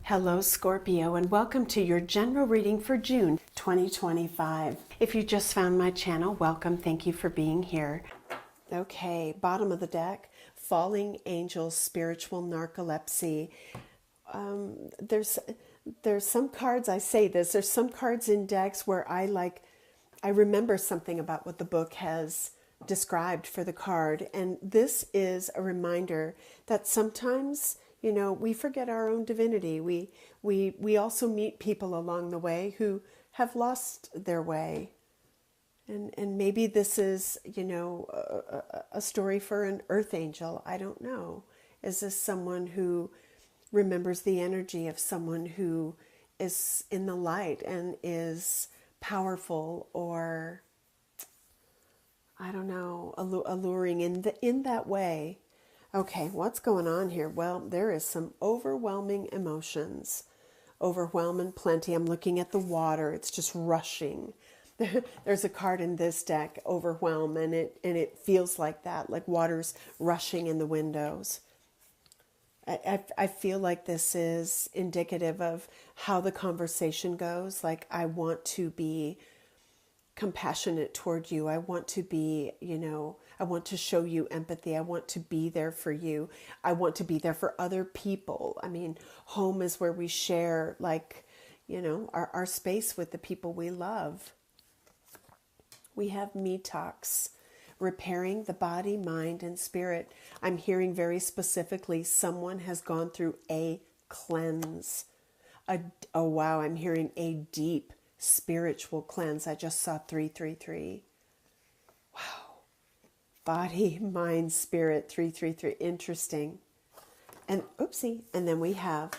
Hello Scorpio, and welcome to your general reading for June 2025. If you just found my channel, welcome. Thank you for being here. Okay, bottom of the deck, falling angels, spiritual narcolepsy. There's some cards, I say this, there's some cards in decks where I remember something about what the book has described for the card. And this is a reminder that sometimes, we forget our own divinity. We also meet people along the way who have lost their way. And maybe this is, a story for an earth angel. I don't know. Is this someone who remembers the energy of someone who is in the light and is powerful, or I don't know, alluring in that way? Okay, what's going on here? Well, there is some overwhelming emotions. Overwhelming plenty. I'm looking at the water. It's just rushing. There's a card in this deck, overwhelm, and it feels like that, like water's rushing in the windows. I feel like this is indicative of how the conversation goes. Like, I want to be compassionate toward you. I want to be, I want to show you empathy. I want to be there for you. I want to be there for other people. I mean, home is where we share, our space with the people we love. We have me talks, repairing the body, mind, and spirit. I'm hearing very specifically someone has gone through a cleanse. Wow, I'm hearing a deep spiritual cleanse. I just saw 333. Wow. Body, mind, spirit, 333. Interesting. And oopsie. And then we have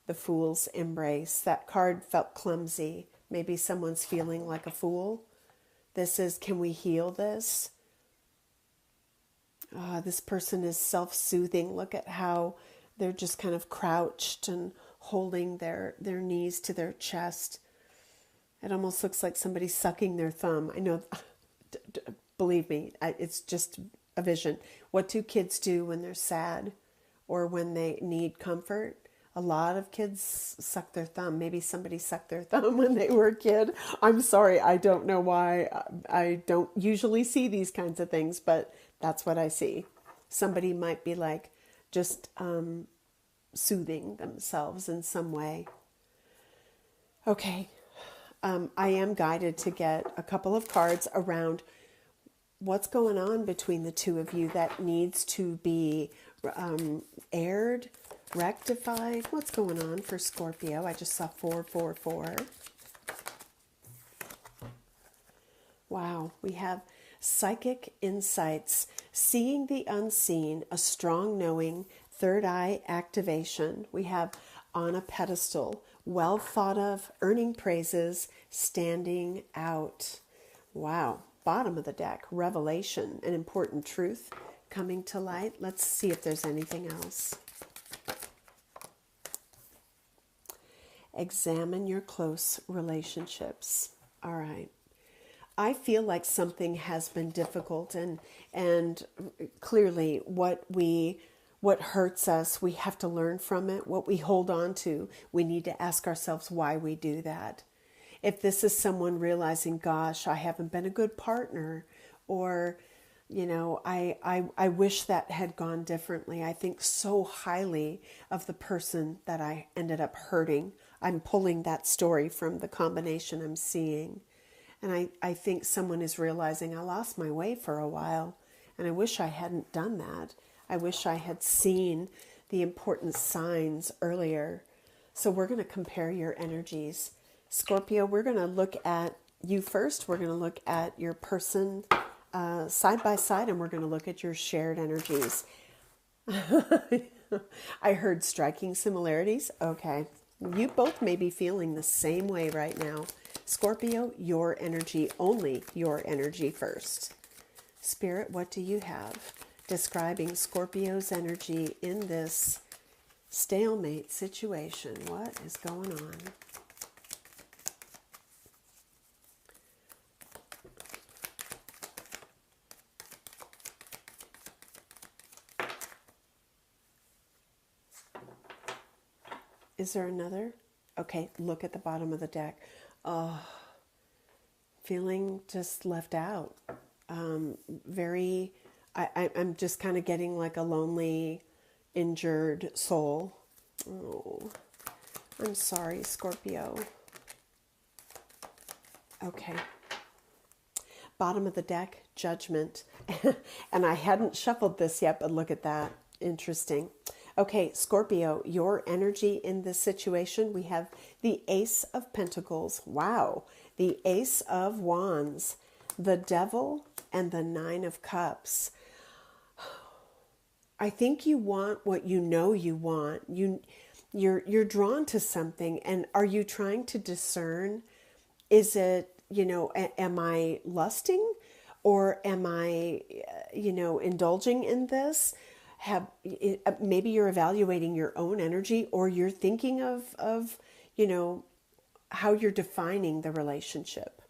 the Fool's Embrace. That card felt clumsy. Maybe someone's feeling like a fool. This is, can we heal this? This person is self-soothing. Look at how they're just kind of crouched and holding their knees to their chest. It almost looks like somebody sucking their thumb. I know, believe me, it's just a vision. What do kids do when they're sad or when they need comfort? A lot of kids suck their thumb. Maybe somebody sucked their thumb when they were a kid. I'm sorry, I don't know why. I don't usually see these kinds of things, but that's what I see. Somebody might be like just soothing themselves in some way. Okay. I am guided to get a couple of cards around what's going on between the two of you that needs to be aired, rectified. What's going on for Scorpio? I just saw 444. Wow, we have psychic insights, seeing the unseen, a strong knowing, third eye activation. We have on a pedestal, well thought of, earning praises, standing out. Wow. Bottom of the deck, revelation, an important truth coming to light. Let's see if there's anything else. Examine your close relationships. All right. I feel like something has been difficult, and clearly what hurts us, we have to learn from it. What we hold on to, we need to ask ourselves why we do that. If this is someone realizing, gosh, I haven't been a good partner, or, I wish that had gone differently. I think so highly of the person that I ended up hurting. I'm pulling that story from the combination I'm seeing. And I think someone is realizing I lost my way for a while, and I wish I hadn't done that. I wish I had seen the important signs earlier. So we're going to compare your energies. Scorpio, we're going to look at you first. We're going to look at your person side by side, and we're going to look at your shared energies. I heard striking similarities. Okay. You both may be feeling the same way right now. Scorpio, your energy, only your energy first. Spirit, what do you have describing Scorpio's energy in this stalemate situation? What is going on? Is there another? Okay, look at the bottom of the deck. Oh, feeling just left out. Very, I'm just kind of getting like a lonely, injured soul. Oh, I'm sorry, Scorpio. Okay. Bottom of the deck, Judgment. And I hadn't shuffled this yet, but look at that. Interesting. Okay, Scorpio, your energy in this situation, we have the Ace of Pentacles. Wow. The Ace of Wands, the Devil, and the Nine of Cups. I think you want what you know you want. You're drawn to something, and are you trying to discern? Is it, am I lusting, or am I, indulging in this? Maybe you're evaluating your own energy, or you're thinking of how you're defining the relationship.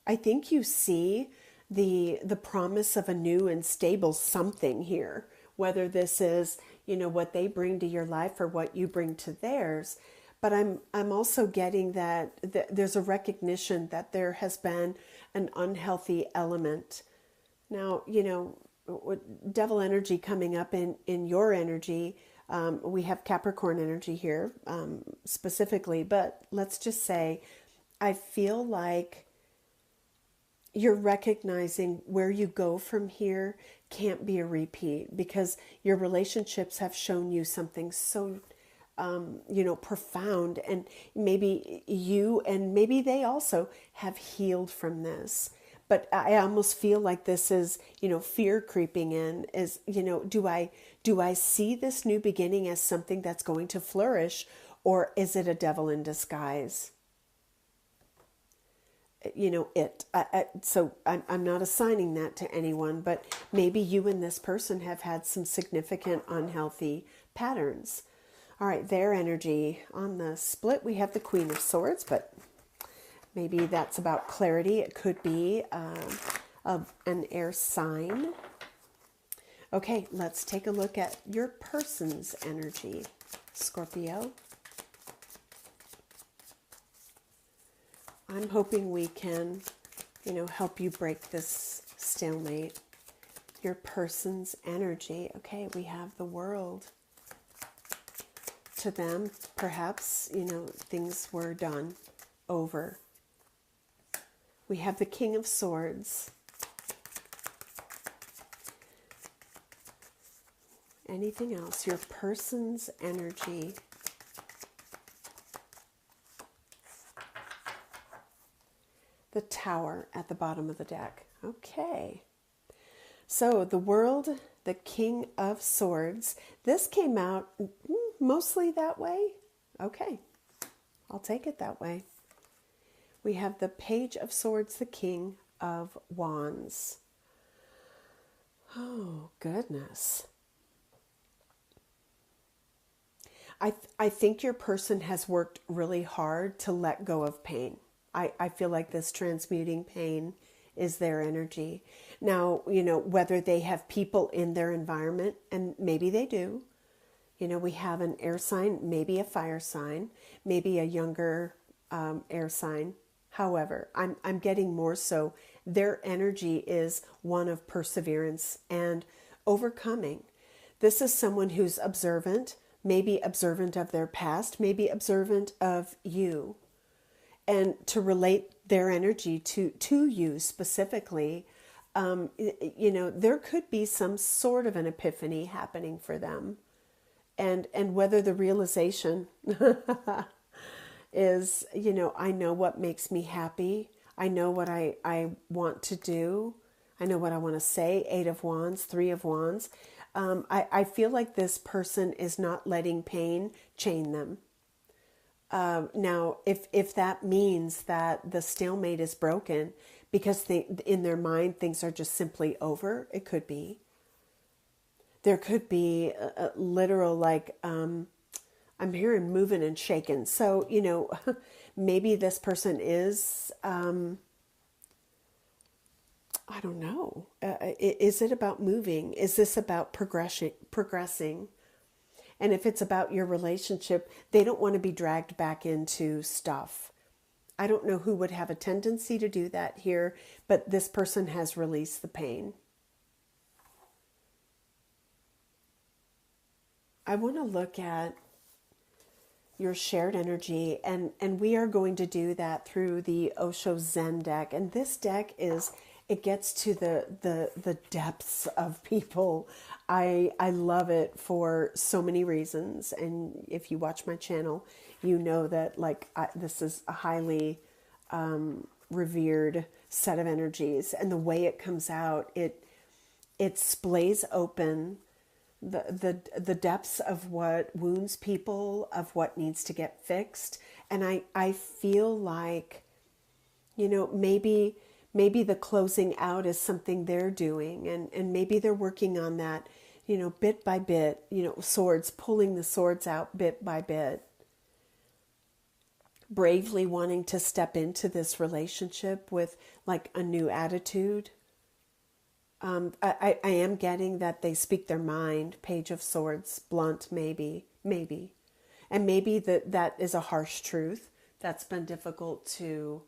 I think you see the promise of a new and stable something here, whether this is, what they bring to your life or what you bring to theirs. But I'm also getting that there's a recognition that there has been an unhealthy element. Now, devil energy coming up in your energy. We have Capricorn energy here specifically, but let's just say I feel like you're recognizing where you go from here can't be a repeat, because your relationships have shown you something so profound, and maybe you and maybe they also have healed from this. But I almost feel like this is, fear creeping in. Is, do I see this new beginning as something that's going to flourish, or is it a devil in disguise? So I'm not assigning that to anyone, but maybe you and this person have had some significant unhealthy patterns. All right, their energy on the split, we have the Queen of Swords, but maybe that's about clarity. It could be an air sign. Okay, let's take a look at your person's energy, Scorpio. I'm hoping we can, help you break this stalemate. Your person's energy. Okay, we have the World. To them, perhaps, things were done, over. We have the King of Swords. Anything else? Your person's energy. The Tower at the bottom of the deck. Okay. So the World, the King of Swords. This came out mostly that way. Okay. I'll take it that way. We have the Page of Swords, the King of Wands. Oh, goodness. I think your person has worked really hard to let go of pain. I feel like this transmuting pain is their energy. Now, whether they have people in their environment, and maybe they do. We have an air sign, maybe a fire sign, maybe a younger air sign. However, I'm getting more so their energy is one of perseverance and overcoming. This is someone who's observant, maybe observant of their past, maybe observant of you. And to relate their energy to you specifically, there could be some sort of an epiphany happening for them. And whether the realization is, I know what makes me happy. I know what I want to do. I know what I want to say. 8 of Wands, 3 of Wands. I feel like this person is not letting pain chain them. Now, if that means that the stalemate is broken because in their mind things are just simply over, it could be. There could be a literal, like, I'm hearing moving and shaking. So, maybe this person is, I don't know. Is it about moving? Is this about progressing? And if it's about your relationship, they don't want to be dragged back into stuff. I don't know who would have a tendency to do that here, but this person has released the pain. I want to look at your shared energy, and we are going to do that through the Osho Zen deck. And this deck it gets to the depths of people. I love it for so many reasons. And if you watch my channel, you know that this is a highly revered set of energies. And the way it comes out, it splays open the depths of what wounds people, of what needs to get fixed. And I feel like, maybe the closing out is something they're doing, and maybe they're working on that, bit by bit, pulling the swords out bit by bit, bravely wanting to step into this relationship with like a new attitude. I am getting that they speak their mind, Page of Swords, blunt, maybe. And maybe that is a harsh truth that's been difficult to,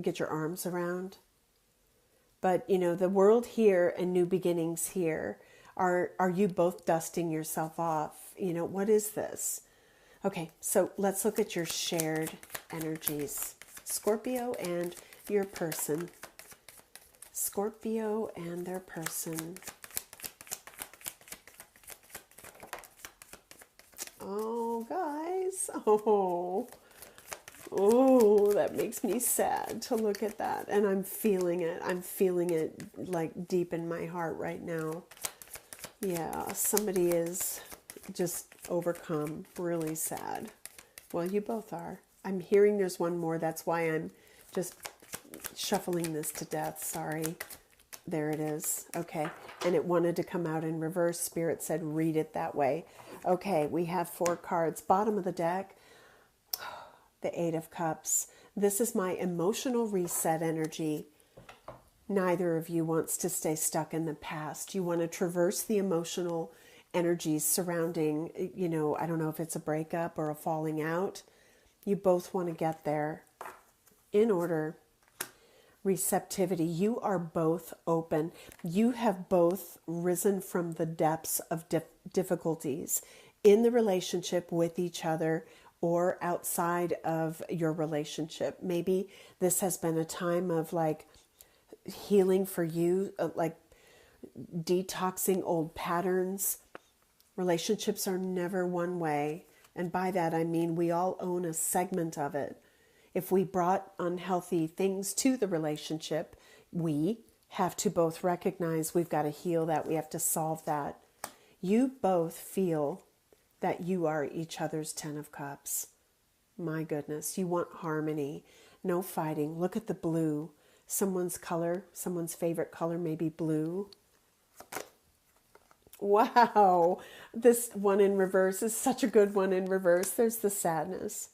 get your arms around. But, the world here and new beginnings here, are you both dusting yourself off? What is this? Okay, so let's look at your shared energies. Scorpio and your person. Scorpio and their person. Oh, guys. Oh, that makes me sad to look at that. And I'm feeling it. I'm feeling it like deep in my heart right now. Yeah, somebody is just overcome, really sad. Well, you both are. I'm hearing there's one more. That's why I'm just shuffling this to death. Sorry. There it is. Okay. And it wanted to come out in reverse. Spirit said, read it that way. Okay. We have 4 cards. Bottom of the deck, the 8 of Cups. This is my emotional reset energy. Neither of you wants to stay stuck in the past. You want to traverse the emotional energies surrounding, I don't know if it's a breakup or a falling out. You both want to get there in order. Receptivity. You are both open. You have both risen from the depths of difficulties in the relationship with each other or outside of your relationship. Maybe this has been a time of healing for you, detoxing old patterns. Relationships are never one way. And by that, I mean we all own a segment of it. If we brought unhealthy things to the relationship, we have to both recognize we've got to heal that. We have to solve that. You both feel that you are each other's 10 of Cups. My goodness, you want harmony, no fighting. Look at the blue. Someone's color, someone's favorite color may be blue. Wow, this one in reverse is such a good one in reverse. There's the sadness.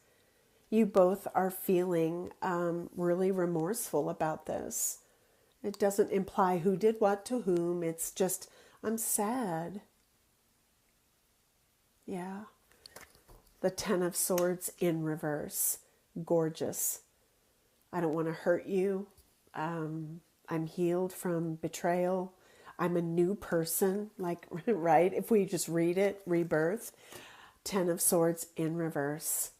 You both are feeling really remorseful about this. It doesn't imply who did what to whom. It's just, I'm sad. Yeah. The 10 of Swords in reverse. Gorgeous. I don't want to hurt you. I'm healed from betrayal. I'm a new person, right? If we just read it, rebirth. 10 of Swords in reverse.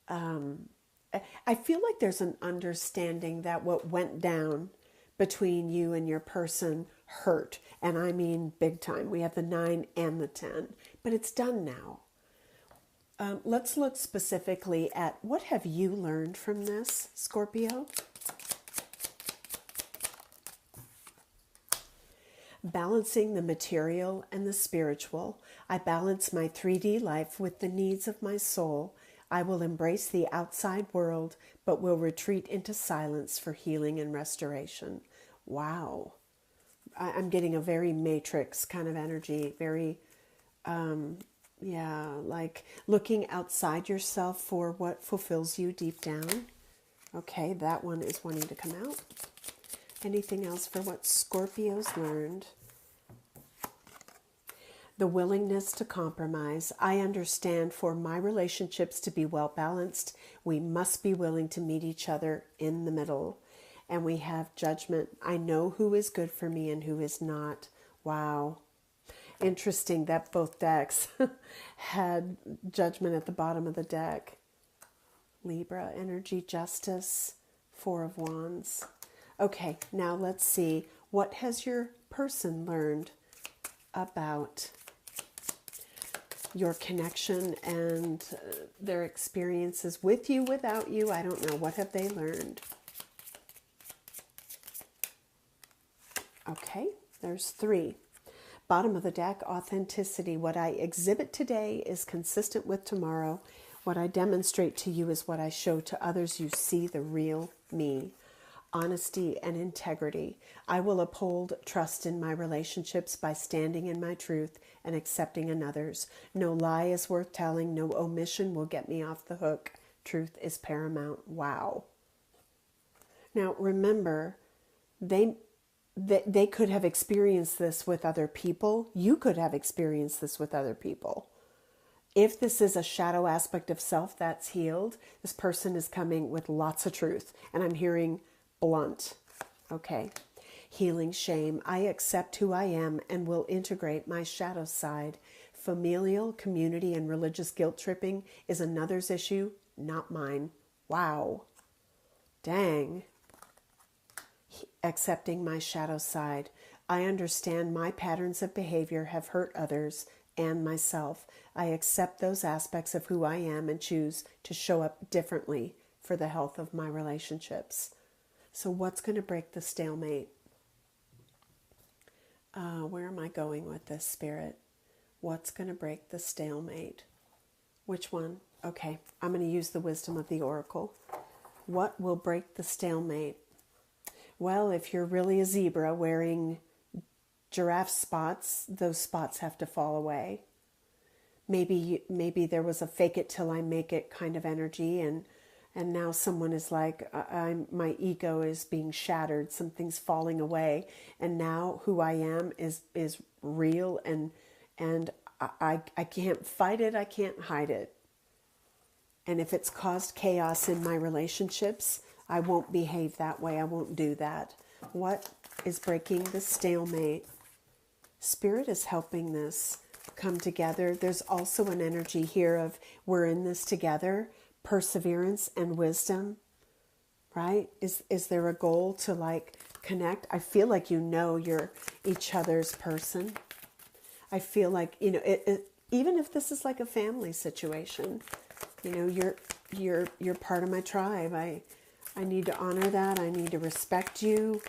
I feel like there's an understanding that what went down between you and your person hurt. And I mean big time. We have the 9 and the 10. But it's done now. Let's look specifically at what have you learned from this, Scorpio? Balancing the material and the spiritual. I balance my 3D life with the needs of my soul. I will embrace the outside world, but will retreat into silence for healing and restoration. Wow. I'm getting a very matrix kind of energy, very, like looking outside yourself for what fulfills you deep down. Okay, that one is wanting to come out. Anything else for what Scorpios learned? The willingness to compromise. I understand for my relationships to be well balanced, we must be willing to meet each other in the middle. And we have judgment. I know who is good for me and who is not. Wow. Interesting that both decks had judgment at the bottom of the deck. Libra, energy, justice, Four of Wands. Okay, now let's see. What has your person learned about your connection and their experiences with you, without you? I don't know. What have they learned? Okay, there's 3. Bottom of the deck, authenticity. What I exhibit today is consistent with tomorrow. What I demonstrate to you is what I show to others. You see the real me. Honesty and integrity. I will uphold trust in my relationships by standing in my truth and accepting another's. No lie is worth telling. No omission will get me off the hook. Truth is paramount. Wow. Now remember, they could have experienced this with other people. You could have experienced this with other people. If this is a shadow aspect of self that's healed, this person is coming with lots of truth. And I'm hearing blunt. Okay. Healing shame. I accept who I am and will integrate my shadow side. Familial, community, and religious guilt tripping is another's issue, not mine. Wow. Dang. Accepting my shadow side. I understand my patterns of behavior have hurt others and myself. I accept those aspects of who I am and choose to show up differently for the health of my relationships. So what's going to break the stalemate? Where am I going with this, Spirit? What's going to break the stalemate? Which one? Okay, I'm going to use the wisdom of the oracle. What will break the stalemate? Well, if you're really a zebra wearing giraffe spots, those spots have to fall away. Maybe there was a fake it till I make it kind of energy, and now someone is like, my ego is being shattered, something's falling away, and now who I am is real, and I can't fight it, I can't hide it. And if it's caused chaos in my relationships, I won't behave that way. I won't do that. What is breaking the stalemate? Spirit is helping this come together. There's also an energy here of we're in this together, perseverance and wisdom, right? Is there a goal to like connect? I feel like you know you're each other's person. I feel like, even if this is like a family situation, you're part of my tribe. I need to honor that. I need to respect you.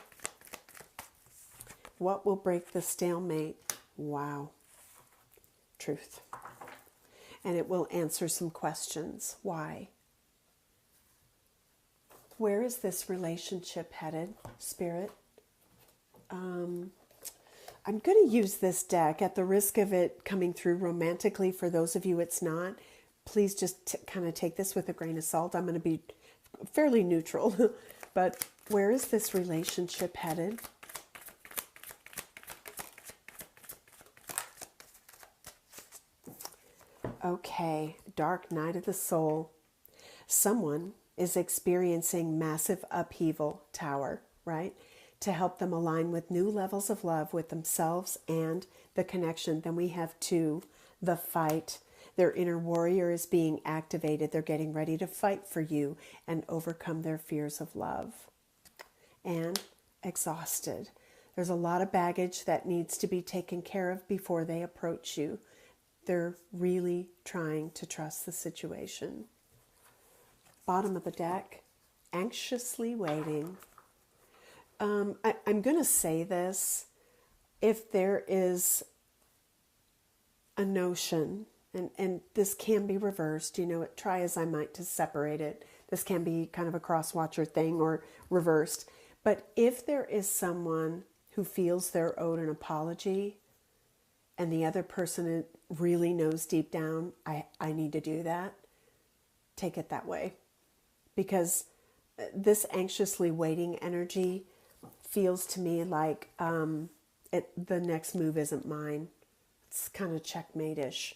What will break the stalemate? Wow. Truth. And it will answer some questions. Why? Where is this relationship headed, Spirit? I'm going to use this deck at the risk of it coming through romantically. For those of you it's not, please just kind of take this with a grain of salt. I'm going to be fairly neutral. But where is this relationship headed? Okay, dark night of the soul. Someone is experiencing massive upheaval, tower, right? To help them align with new levels of love with themselves and the connection. Then we have 2, the fight. Their inner warrior is being activated. They're getting ready to fight for you and overcome their fears of love. And exhausted. There's a lot of baggage that needs to be taken care of before they approach you. They're really trying to trust the situation. Bottom of the deck, anxiously waiting. I'm going to say this. If there is a notion, and this can be reversed, try as I might to separate it. This can be kind of a cross-watcher thing or reversed. But if there is someone who feels they're owed an apology and the other person really knows deep down, I need to do that, take it that way. Because this anxiously waiting energy feels to me like the next move isn't mine. It's kind of checkmate-ish.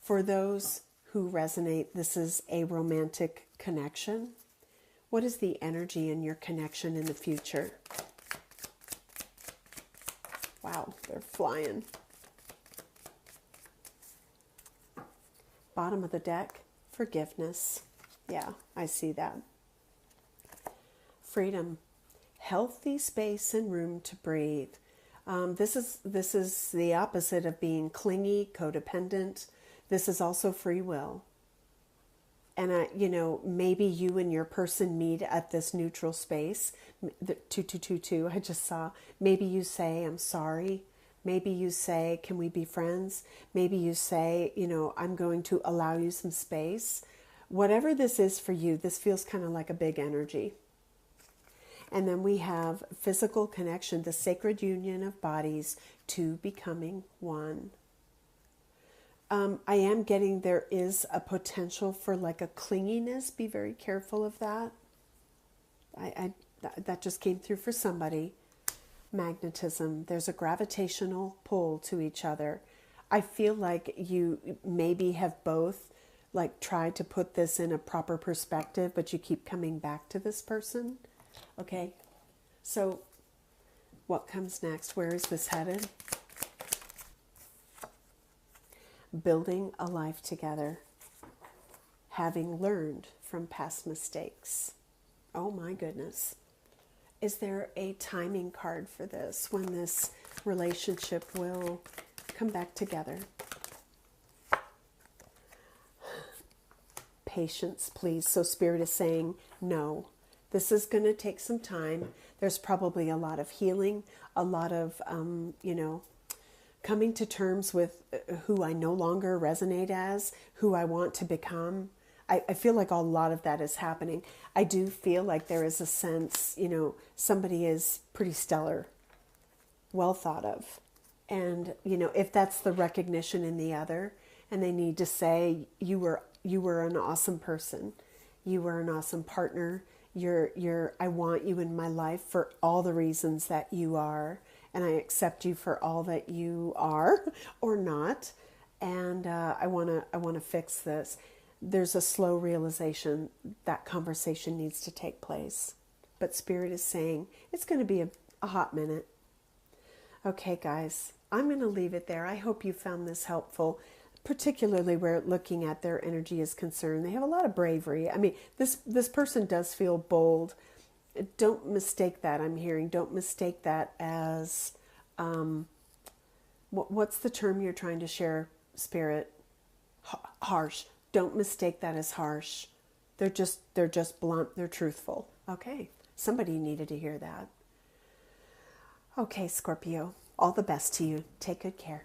For those who resonate, this is a romantic connection. What is the energy in your connection in the future? Wow, they're flying. Bottom of the deck, forgiveness. Yeah, I see that. Freedom, healthy space and room to breathe. This is the opposite of being clingy, codependent. This is also free will. And maybe you and your person meet at this neutral space. The 2222, I just saw. Maybe you say, I'm sorry. Maybe you say, can we be friends? Maybe you say, I'm going to allow you some space. Whatever this is for you, this feels kind of like a big energy. And then we have physical connection, the sacred union of bodies, two becoming one. I am getting there is a potential for like a clinginess. Be very careful of that. That just came through for somebody. Magnetism. There's a gravitational pull to each other. I feel like you maybe have both like tried to put this in a proper perspective, but you keep coming back to this person. Okay. So what comes next? Where is this headed? Building a life together, having learned from past mistakes. Oh my goodness. Is there a timing card for this, when this relationship will come back together? Patience, please. So Spirit is saying, no, this is going to take some time. There's probably a lot of healing, a lot of, coming to terms with who I no longer resonate as, who I want to become. I feel like a lot of that is happening. I do feel like there is a sense, somebody is pretty stellar, well thought of. And, if that's the recognition in the other, and they need to say, you were an awesome person. You were an awesome partner. I want you in my life for all the reasons that you are. And I accept you for all that you are or not. And I want to fix this. There's a slow realization that conversation needs to take place. But Spirit is saying it's going to be a hot minute. Okay, guys, I'm going to leave it there. I hope you found this helpful, particularly where looking at their energy is concerned. They have a lot of bravery. I mean, this person does feel bold. Don't mistake that, I'm hearing. Don't mistake that as, what's the term you're trying to share, Spirit? Harsh. Don't mistake that as harsh. They're just blunt. They're truthful. Okay. Somebody needed to hear that. Okay, Scorpio. All the best to you. Take good care.